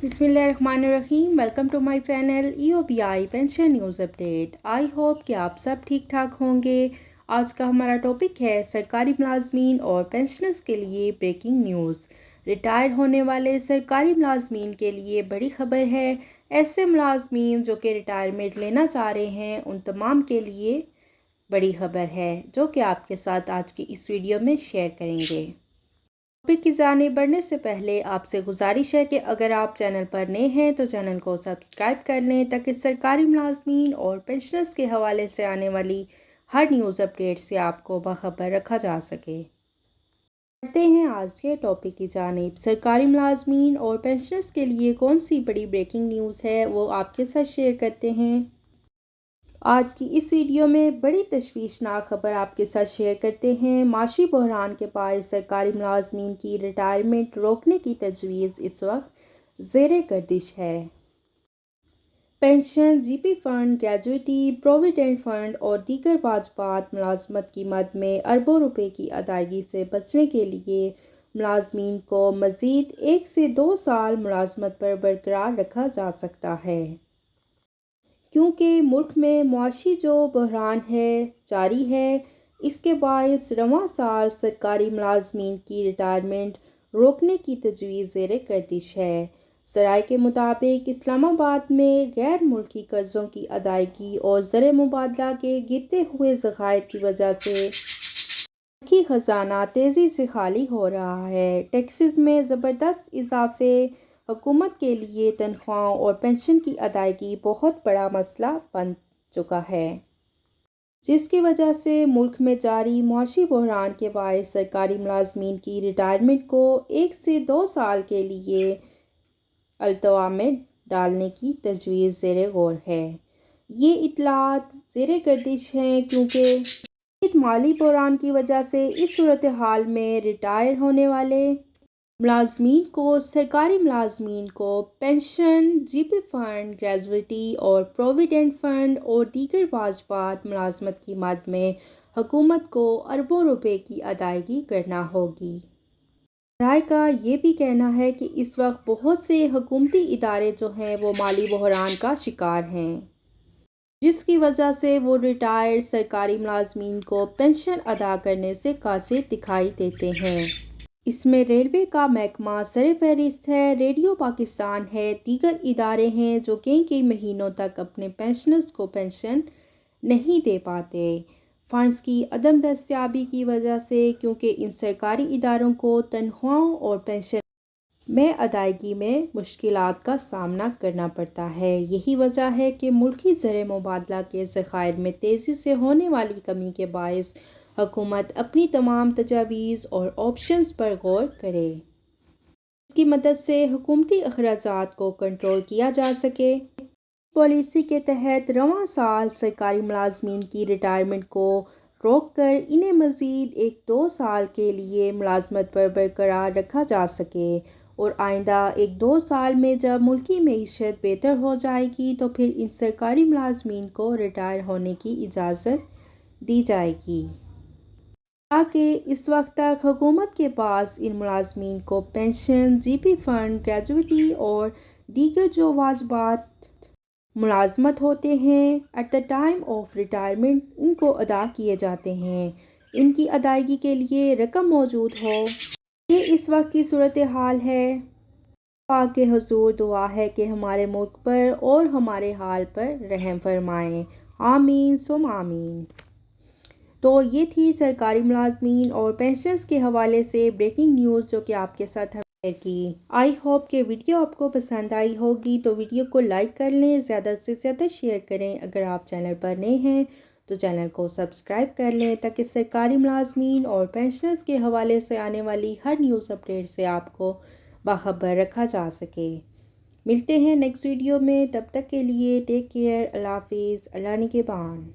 बिस्मिल्लाहिर्रहमानिर्रहीम। Welcome to my channel EOBI pension news update. I hope कि आप सब ठीक ठाक होंगे। आज का हमारा टॉपिक है सरकारी मुलाजमीन और पेंशनर्स के लिए ब्रेकिंग न्यूज़। रिटायर होने वाले सरकारी मुलाजमीन के लिए बड़ी खबर है। ऐसे मुलाजमीन जो कि रिटायरमेंट लेना चाह रहे हैं उन तमाम के लिए बड़ी खबर है जो कि आपके साथ आज की इस वीडियो में शेयर करेंगे। टॉपिक की जानिब बढ़ने से पहले आपसे गुजारिश है कि अगर आप चैनल पर नए हैं तो चैनल को सब्सक्राइब कर लें ताकि सरकारी मुलाजमीन और पेंशनर्स के हवाले से आने वाली हर न्यूज़ अपडेट से आपको बाखबर रखा जा सके। बढ़ते हैं आज के टॉपिक की जानिब। सरकारी मुलाजमीन और पेंशनर्स के लिए कौन सी बड़ी ब्रेकिंग न्यूज़ है वो आपके साथ शेयर करते हैं। आज की इस वीडियो में बड़ी तशवीशनाक खबर आपके साथ शेयर करते हैं। माशी बहरान के बायस सरकारी मुलाजमीन की रिटायरमेंट रोकने की तजवीज़ इस वक्त ज़ेरे गर्दिश है। Pension, GP fund, gratuity, provident fund और दीगर वाजबात मुलाजमत की मद में अरबों रुपए की अदायगी से बचने के लिए मुलाजमीन को मज़ीद 1 से 2 साल मुलाजमत पर बरकरार रखा जा सकता है, क्योंकि मुल्क में मुआशी जो बहरान है जारी है। इसके बायस रवां साल सरकारी मुलाजमीन की रिटायरमेंट रोकने की तजवीज़ ज़ेरे गर्दिश है। ज़राए के मुताबिक इस्लामाबाद में गैर मुल्की कर्ज़ों की अदायगी और ज़र मुबादला के गिरते हुए ज़खायर की वजह से मुल्की ख़जाना तेज़ी से खाली हो रहा है। टैक्सेस में ज़बरदस्त इजाफे हुकूमत के लिए तनख्वाहों और पेंशन की अदायगी बहुत बड़ा मसला बन चुका है, जिसकी वजह से मुल्क में जारी मुआशी बहरान के बायस सरकारी मुलाजमीन की रिटायरमेंट को 1 से 2 साल के लिए अल्तवा में डालने की तजवीज़ ज़ेरे गौर है। ये इतलात ज़ेरे गर्दिश हैं क्योंकि माली बहरान की वजह से इस सूरत हाल में रिटायर होने वाले मुलाजमीन को सरकारी मुलाजमीन को पेंशन, जीपी फ़ंड, ग्रेजुइटी और प्रोविडेंट फ़ंड और दीगर वाजबात मुलाजमत की मद में हुकूमत को अरबों रुपए की अदायगी करना होगी। राय का ये भी कहना है कि इस वक्त बहुत से हुकूमती इदारे जो हैं वो माली बहरान का शिकार हैं, जिसकी वजह से वो रिटायर्ड सरकारी मुलाजमीन को पेंशन अदा करने से कासिर दिखाई देते हैं। इसमें रेलवे का महकमा सर फहरिस्त है, रेडियो पाकिस्तान है, दीगर इदारे हैं जो कई महीनों तक अपने पेंशनर्स को पेंशन नहीं दे पाते फ़ंड्स की अदम दस्तयाबी की वजह से, क्योंकि इन सरकारी इदारों को तनख्वाहों और पेंशन में अदायगी में मुश्किलात का सामना करना पड़ता है। यही वजह है कि मुल्की ज़र मुबादला के ज़खायर में तेज़ी से होने वाली कमी के बायस हुकूमत अपनी तमाम तजावीज़ और ऑप्शंस पर गौर करे, इसकी मदद से हुकूमती अखराजात को कंट्रोल किया जा सके। पॉलिसी के तहत रवां साल सरकारी मुलाजमीन की रिटायरमेंट को रोक कर इन्हें मज़ीद 1-2 साल के लिए मुलाजमत पर बरकरार रखा जा सके और आइंदा 1-2 साल में जब मुल्की मईशत बेहतर हो जाएगी तो फिर इन सरकारी मुलाजमीन को रिटायर होने की इजाज़त दी जाएगी, ताकि इस वक्त तक हुकूमत के पास इन मुलाजमीन को पेंशन, जीपी फ़ंड, ग्रेजुइटी और दीगर जो वाजबात मुलाजमत होते हैं at the time of retirement इनको अदा किए जाते हैं, इनकी अदायगी के लिए रकम मौजूद हो। ये इस वक्त की सूरत हाल है। पाक के हुजूर दुआ है कि हमारे मुल्क पर और हमारे हाल पर रहम फरमाएँ। आमीन सुम आमीन। तो ये थी सरकारी मुलाजमीन और पेंशनर्स के हवाले से ब्रेकिंग न्यूज़ जो कि आपके साथ शेयर की। आई होप कि वीडियो आपको पसंद आई होगी, तो वीडियो को लाइक कर लें, ज़्यादा से ज़्यादा शेयर करें। अगर आप चैनल पर नए हैं तो चैनल को सब्सक्राइब कर लें ताकि सरकारी मुलाजमीन और पेंशनर्स के हवाले से आने वाली हर न्यूज़ अपडेट से आपको बाखबर रखा जा सके। मिलते हैं नेक्स्ट वीडियो में, तब तक के लिए टेक केयर, अल्लाह हाफिज़, अल्लाह निगहबान।